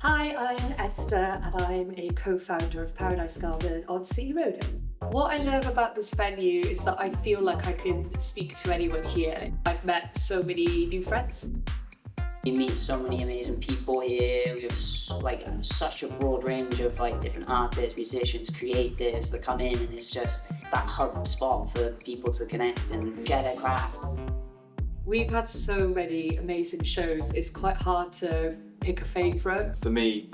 Hi, I'm Esther and I'm a co-founder of Paradise Garden on Sea Road. What I love about this venue is that I feel like I can speak to anyone here. I've met so many new friends. We meet so many amazing people here. We have such a broad range of different artists, musicians, creatives that come in, and it's just that hub spot for people to connect and share their craft. We've had so many amazing shows, it's quite hard to pick a favourite. For me,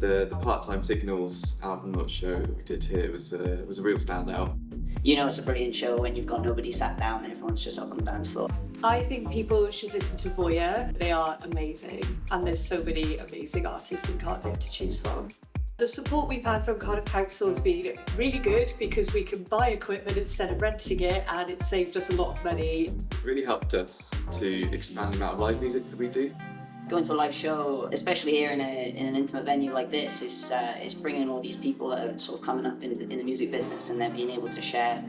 the Part-Time Signals album show that we did here was a real standout. You know it's a brilliant show when you've got nobody sat down and everyone's just up on the dance floor. I think people should listen to Voya. They are amazing, and there's so many amazing artists in Cardiff to choose from. The support we've had from Cardiff Council has been really good because we can buy equipment instead of renting it, and it saved us a lot of money. It's really helped us to expand the amount of live music that we do. Going to a live show, especially here in an intimate venue like this, is bringing all these people that are sort of coming up in the music business, and then being able to share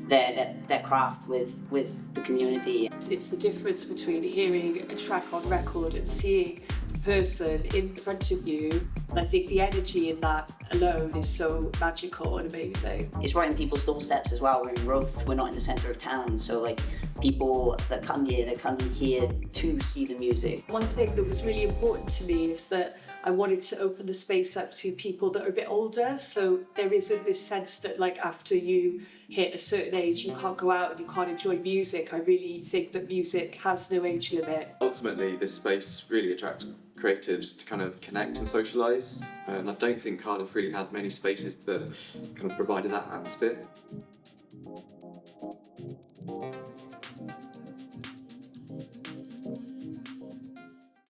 their craft with the community. It's the difference between hearing a track on record and seeing a person in front of you. And I think the energy in that alone is so magical and amazing. It's right in people's doorsteps as well. We're in Roath, we're not in the centre of town, so people that come here, they come here to see the music. One thing that was really important to me is that I wanted to open the space up to people that are a bit older, so there isn't this sense that after you hit a certain age you can't go out and you can't enjoy music. I really think that music has no age limit. Ultimately, this space really attracts creatives to kind of connect and socialise, and I don't think Cardiff really had many spaces that kind of provided that atmosphere.